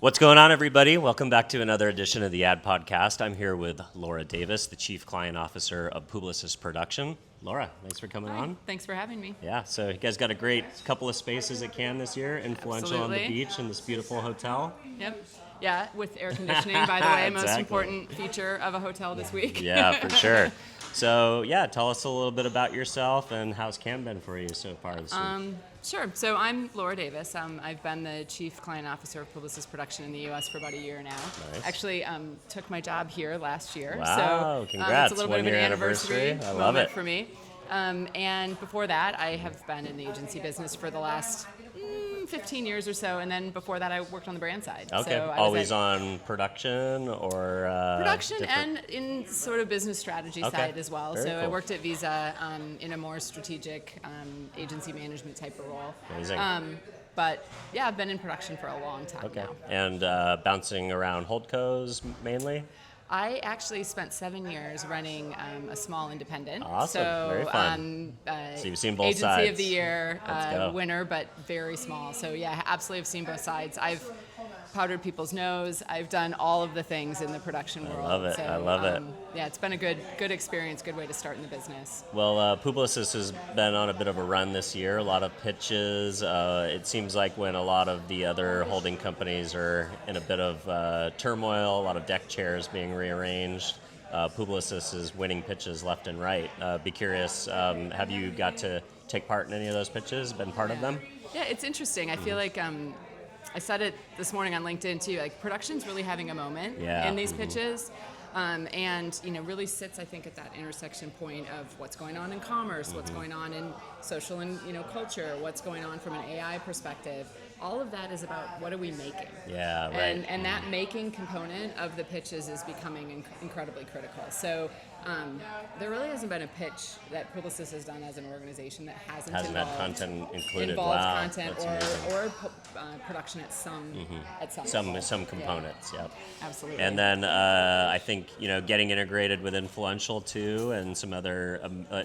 What's going on, everybody? Welcome back to another edition of the Ad Podcast. I'm here with Laura Davis, the Chief Client Officer of Publicis Production. Laura, thanks for coming on. Thanks for having me. Yeah, so you guys got a great couple of spaces at Cannes this year, influential on the beach in this beautiful hotel. Yep. Yeah, with air conditioning, by the way, Exactly. Most important feature of a hotel this week. Yeah, for sure. So, yeah, tell us a little bit about yourself and how's Cannes been for you so far this week? Sure. So I'm Laura Davis. I've been the Chief Client Officer of Publicis Production in the U.S. for about a year now. Nice. Actually, took my job here last year. Wow, so, congrats. It's a little bit of an anniversary I love moment it. for me. And before that, I have been in the agency business for the last 15 years or so, and then before that I worked on the brand side. Okay, so I always on production or? Production different... and in sort of business strategy side as well. Very so cool. I worked at Visa in a more strategic agency management type of role. Amazing. But yeah, I've been in production for a long time now. And bouncing around holdcos mainly? I actually spent 7 years running a small independent. Awesome. So, very fun. So you've seen both agency sides. of the year Let's go. winner, but very small. So yeah, absolutely have seen both sides. I've powdered people's nose. I've done all of the things in the production world. love it. So, I love it. Yeah, it's been a good experience, good way to start in the business. Well, Publicis has been on a bit of a run this year, a lot of pitches. It seems like when a lot of the other holding companies are in a bit of turmoil, a lot of deck chairs being rearranged, Publicis is winning pitches left and right. Be curious, have you got to take part in any of those pitches, been part of them? Yeah, it's interesting. I feel like I said it this morning on LinkedIn too, like production's really having a moment in these pitches. And really sits, I think, at that intersection point of what's going on in commerce, what's going on in social and culture, what's going on from an AI perspective. All of that is about what are we making. Yeah, right. And that making component of the pitches is becoming incredibly critical. So there really hasn't been a pitch that Publicis has done as an organization that hasn't had content included. Involved Wow, content or production at some components. Yeah. Yep. Absolutely. And then I think getting integrated with Influential too, and some other.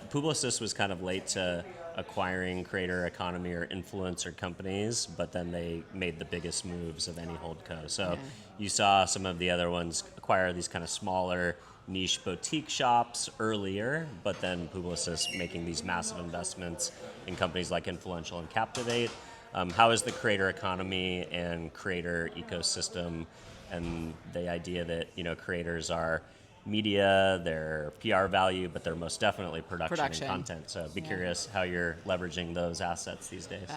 Publicis was kind of late to acquiring creator economy or influencer companies, but then they made the biggest moves of any holdco. So you saw some of the other ones acquire these kind of smaller niche boutique shops earlier, but then Publicis making these massive investments in companies like Influential and Captivate. How is the creator economy and creator ecosystem and the idea that creators are media, their PR value, but they're most definitely production and content. So be curious how you're leveraging those assets these days.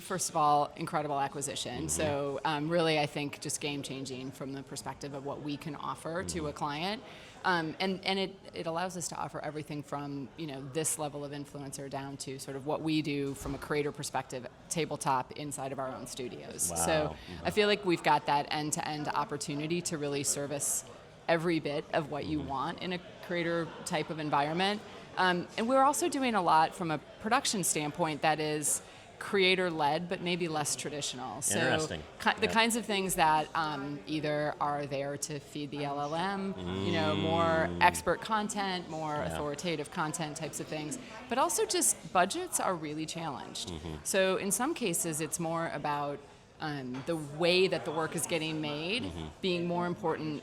First of all, incredible acquisition. So really, I think just game changing from the perspective of what we can offer to a client. And it allows us to offer everything from this level of influencer down to sort of what we do from a creator perspective, tabletop inside of our own studios. Wow. So I feel like we've got that end-to-end opportunity to really service every bit of what you want in a creator type of environment. And we're also doing a lot from a production standpoint that is creator-led, but maybe less traditional. So Interesting. The kinds of things that either are there to feed the LLM, more expert content, more authoritative content types of things, but also just budgets are really challenged. So in some cases, it's more about the way that the work is getting made being more important.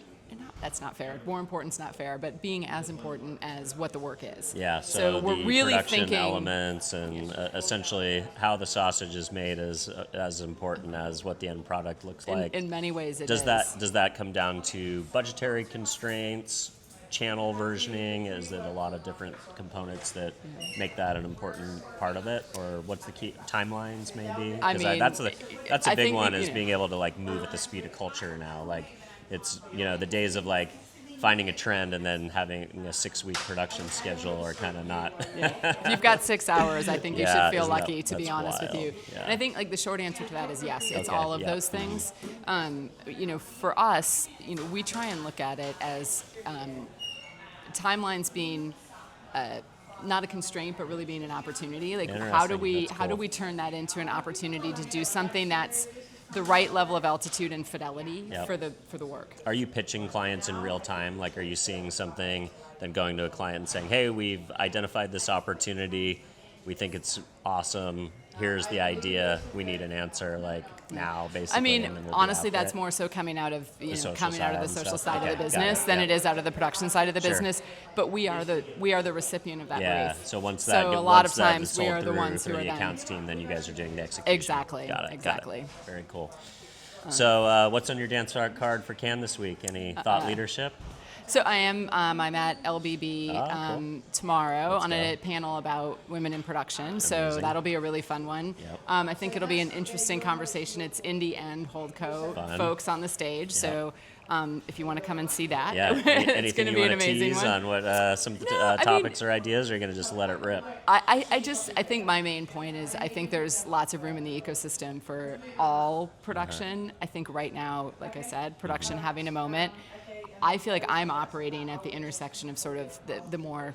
That's not fair. More important's not fair, but being as important as what the work is. Yeah, so we're the really production thinking elements and essentially how the sausage is made is as important as what the end product looks like. In many ways, it is. Does that come down to budgetary constraints, channel versioning? Is it a lot of different components that make that an important part of it, or what's the key timelines maybe? That's a big one is being able to move at the speed of culture now. It's the days of finding a trend and then having a 6-week production schedule are kind of not. If you've got 6 hours, I think you should feel lucky, to be honest wild. with you. Yeah. And I think the short answer to that is yes. It's all of those things. For us, we try and look at it as timelines being not a constraint, but really being an opportunity. How do we turn that into an opportunity to do something that's the right level of altitude and fidelity for the work. Are you pitching clients in real time? Are you seeing something, then going to a client and saying, hey, we've identified this opportunity, we think it's awesome. Here's the idea. We need an answer like now, basically. I mean, and then we'll honestly, be after that's it. more so coming out of The social coming out of the side and social stuff. side Okay, of the got business it, than yeah. it is out of the production side of the Sure. business. But we are the recipient of that Yeah. brief. So once so that a once lot of that times is we sold are the through ones through who are the then accounts team, then you guys are doing the execution. exactly Got it. exactly. Got it. Very cool. So what's on your dance card for Cannes this week? Any thought leadership? So I'm at LBB Cool. tomorrow Let's on go. a panel about women in production. So Amazing. that'll be a really fun one. Yep. I think it'll be an interesting conversation. It's indie and holdco Fun. folks on the stage. So if you want to come and see that, Yeah. it's Anything going to you be an want to amazing tease one. on what some topics or ideas, or are you going to just let it rip? I think my main point is I think there's lots of room in the ecosystem for all production. I think right now, like I said, production having a moment. I feel like I'm operating at the intersection of sort of the more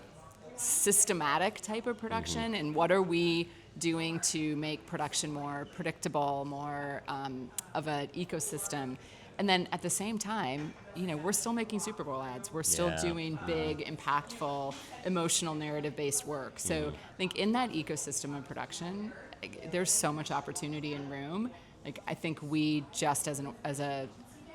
systematic type of production and what are we doing to make production more predictable, more of an ecosystem. And then at the same time, we're still making Super Bowl ads. We're still doing big, impactful, emotional, narrative-based work. So I think in that ecosystem of production, there's so much opportunity and room. Like I think we just as an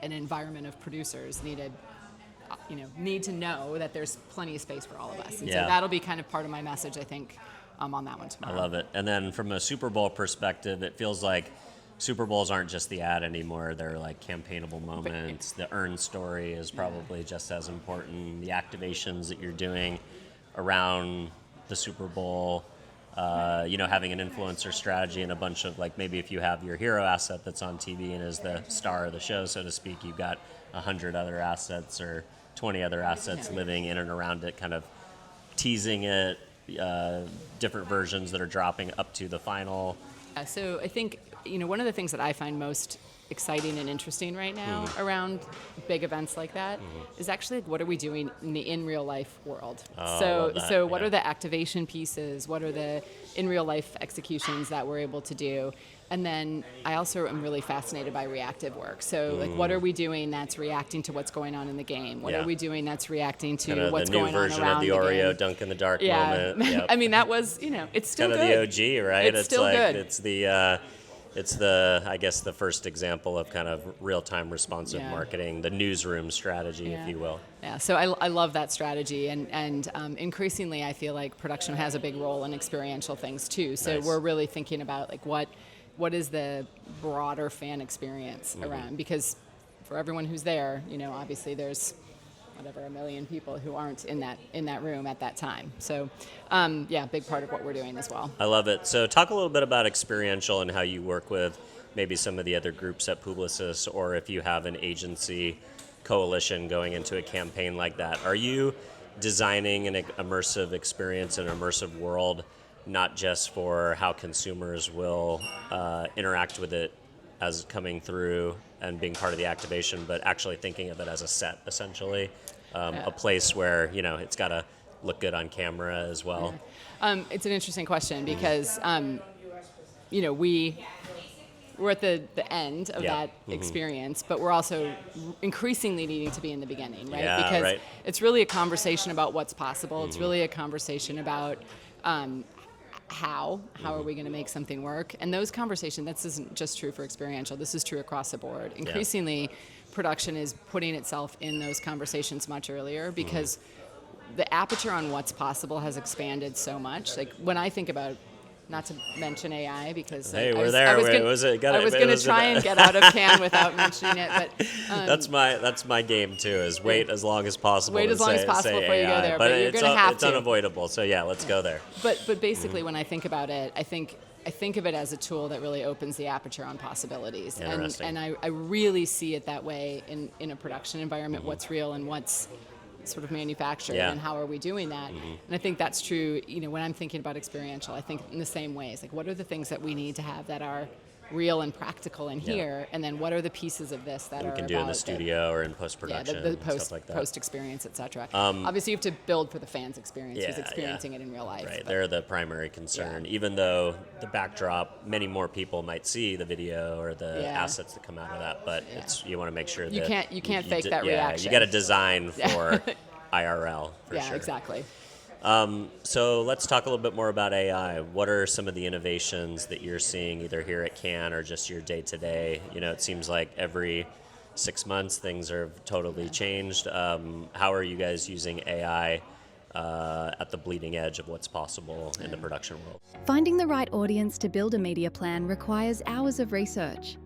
environment of producers need to know that there's plenty of space for all of us. And so that'll be kind of part of my message, I think, on that one tomorrow. I love it. And then from a Super Bowl perspective, it feels like Super Bowls aren't just the ad anymore. They're like campaignable moments. The earn story is probably just as important. The activations that you're doing around the Super Bowl, having an influencer strategy and a bunch of maybe if you have your hero asset that's on TV and is the star of the show, so to speak, you've got 100 other assets or 20 other assets living in and around it, kind of teasing it, different versions that are dropping up to the final. So I think, one of the things that I find most exciting and interesting right now around big events like that is actually what are we doing in the in real life world. So what are the activation pieces? What are the in real life executions that we're able to do? And then I also am really fascinated by reactive work. So what are we doing that's reacting to what's going on in the game? What are we doing that's reacting to kind of what's going on around the game? The new version of the Oreo dunk in the dark moment. Yep. I mean, that was, it's still kind good. of the OG, right? It's still good. It's I guess the first example of kind of real-time responsive marketing, the newsroom strategy, if you will. Yeah, so I love that strategy, and increasingly I feel like production has a big role in experiential things too. So we're really thinking about what is the broader fan experience around, because for everyone who's there, obviously there's a million people who aren't in that room at that time. So, big part of what we're doing as well. I love it. So talk a little bit about experiential and how you work with maybe some of the other groups at Publicis, or if you have an agency coalition going into a campaign like that. Are you designing an immersive experience, an immersive world, not just for how consumers will interact with it as coming through and being part of the activation, but actually thinking of it as a set, essentially, a place where it's got to look good on camera as well? It's an interesting question because we're at the end of that experience, but we're also increasingly needing to be in the beginning, right? Yeah, because right. it's really a conversation about what's possible. It's really a conversation about how are we going to make something work? And those conversations, this isn't just true for experiential, this is true across the board. Increasingly, production is putting itself in those conversations much earlier because the aperture on what's possible has expanded so much. Like when I think about, not to mention AI because hey, I we're was, there. I was going to try and get out of Cannes without mentioning it, but that's my game too. Is wait as long as possible. Wait as long as possible before you go there, but you're going to have to. It's unavoidable. So let's go there. But basically, when I think about it, I think of it as a tool that really opens the aperture on possibilities, and I really see it that way in a production environment. What's real and what's sort of manufactured, and how are we doing that? And I think that's true. When I'm thinking about experiential, I think in the same ways. Like, what are the things that we need to have that are real and practical in here, and then what are the pieces of this that we are can do in the studio or in post-production, the stuff like that. post experience, etc. Obviously, you have to build for the fans' experience, who's experiencing it in real life. Right, they're the primary concern. Even though the backdrop, many more people might see the video or the assets that come out of that, but you want to make sure that you can't fake that reaction. You got to design for IRL for sure. Exactly. So let's talk a little bit more about AI. What are some of the innovations that you're seeing either here at Cannes or just your day-to-day? It seems like every 6 months things are totally changed. How are you guys using AI at the bleeding edge of what's possible in the production world? Finding the right audience to build a media plan requires hours of research.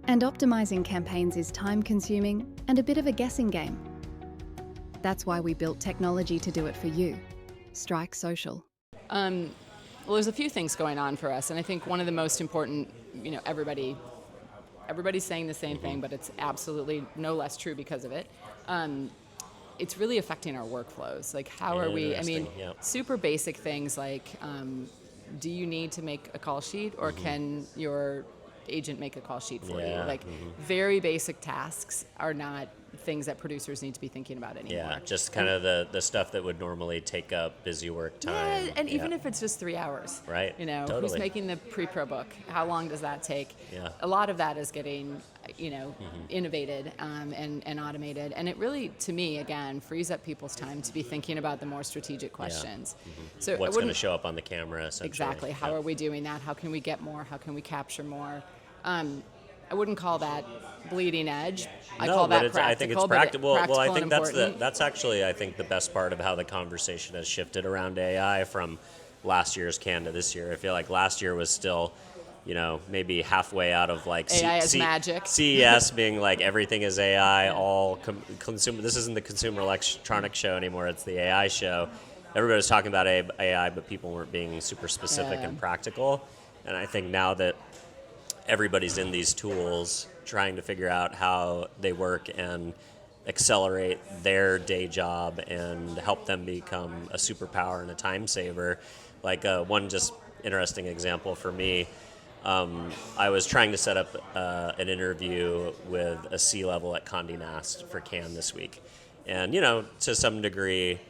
And optimizing campaigns is time-consuming and a bit of a guessing game. That's why we built technology to do it for you. Strike Social. Well, there's a few things going on for us, and I think one of the most important, everybody's saying the same thing, but it's absolutely no less true because of it. It's really affecting our workflows. Like, how are we? Super basic things like, do you need to make a call sheet, or can your agent make a call sheet for you? Like, very basic tasks are not things that producers need to be thinking about anymore. Yeah, just kind of the stuff that would normally take up busy work time. Yeah, and even if it's just 3 hours. Right, totally. Who's making the pre-pro book? How long does that take? Yeah. A lot of that is getting, innovated and automated. And it really, to me, again, frees up people's time to be thinking about the more strategic questions. Yeah. So what's going to show up on the camera, essentially. Exactly. How are we doing that? How can we get more? How can we capture more? I wouldn't call that bleeding edge. I call that practical. I think it's practical. Well, I think important. that's actually, I think, the best part of how the conversation has shifted around AI from last year's Cannes to this year. I feel like last year was still, maybe halfway out of like AI is magic. CES being like everything is AI, all consumer. This isn't the Consumer Electronics Show anymore. It's the AI show. Everybody was talking about AI, but people weren't being super specific and practical. And I think now that everybody's in these tools trying to figure out how they work and accelerate their day job and help them become a superpower and a time saver. Like one just interesting example for me, I was trying to set up an interview with a C-level at Condé Nast for Cannes this week. And, to some degree,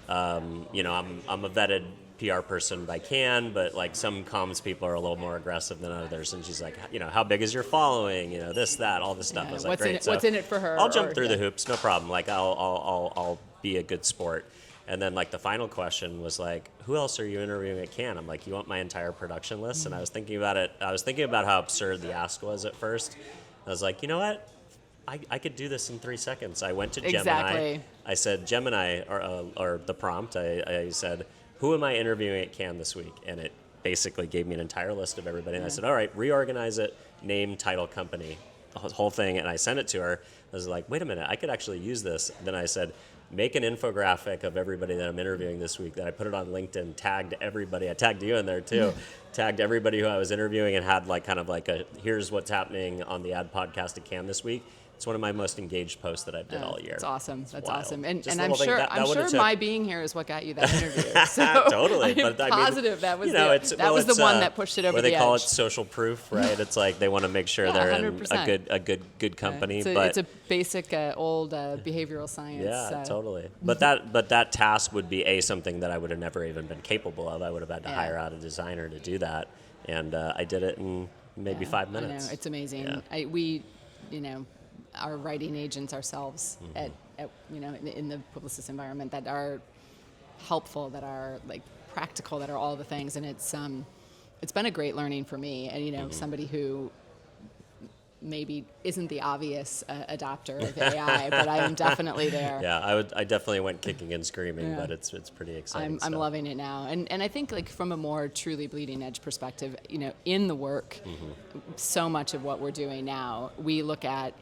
I'm a vetted PR person by Cannes, but like some comms people are a little more aggressive than others. And she's like, how big is your following? This, that, all this stuff. Yeah, I was like, great. What's in it for her? I'll jump through the hoops, no problem. Like I'll be a good sport. And then like the final question was like, who else are you interviewing at Cannes? I'm like, you want my entire production list? And I was thinking about it. I was thinking about how absurd the ask was at first. I was like, you know what? I could do this in 3 seconds. I went to Gemini. Exactly. I said, Gemini, or the prompt, I said, who am I interviewing at Cannes this week? And it basically gave me an entire list of everybody. And I said, all right, reorganize it, name, title, company, the whole thing. And I sent it to her. I was like, wait a minute, I could actually use this. Then I said, make an infographic of everybody that I'm interviewing this week. Then I put it on LinkedIn, tagged everybody. I tagged you in there too. Tagged everybody who I was interviewing and had like kind of like a, here's what's happening on the ad podcast at Cannes this week. It's one of my most engaged posts that I've did all year. That's awesome. That's wild. Awesome. And Just I'm sure my being here is what got you that interview. So totally. I'm positive that was the one that pushed it over the edge. They call it social proof, right? It's like they want to make sure they're 100%. in a good company. It's a basic old behavioral science. Yeah, totally. But that task would be something that I would have never even been capable of. I would have had to hire out a designer to do that, and I did it in maybe 5 minutes. I know, it's amazing. Yeah. We are writing agents ourselves at in the Publicis environment that are helpful, that are like practical, that are all the things, and it's been a great learning for me. And somebody who maybe isn't the obvious adopter of AI, but I am definitely there. Yeah, I definitely went kicking and screaming, but it's pretty exciting. I'm loving it now, and I think like from a more truly bleeding edge perspective, in the work, so much of what we're doing now, we look at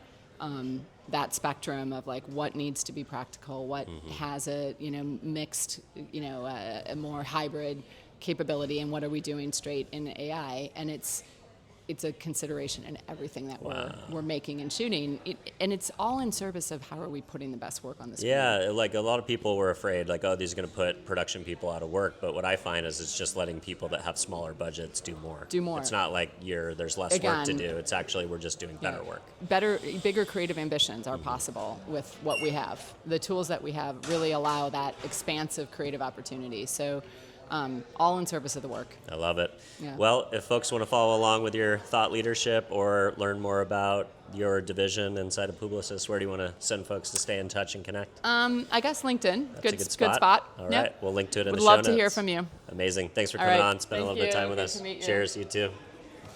that spectrum of like what needs to be practical, what has a mixed, a more hybrid capability, and what are we doing straight in AI, and it's a consideration in everything that we're making and shooting, and it's all in service of how are we putting the best work on the screen. Yeah, like a lot of people were afraid, like, oh, these are going to put production people out of work. But what I find is it's just letting people that have smaller budgets do more. It's not like there's less work to do. It's actually we're just doing better work. Bigger creative ambitions are possible with what we have. The tools that we have really allow that expansive creative opportunity. So all in service of the work. I love it. Yeah. Well, if folks want to follow along with your thought leadership or learn more about your division inside of Publicis, where do you want to send folks to stay in touch and connect? I guess LinkedIn. That's a good spot. All right. Yep. We'll link to it in Would the show love to hear notes. from you. Amazing. Thanks for All coming right. on, spending a Thank little bit of time you. with Good us. to meet you. Cheers, you too.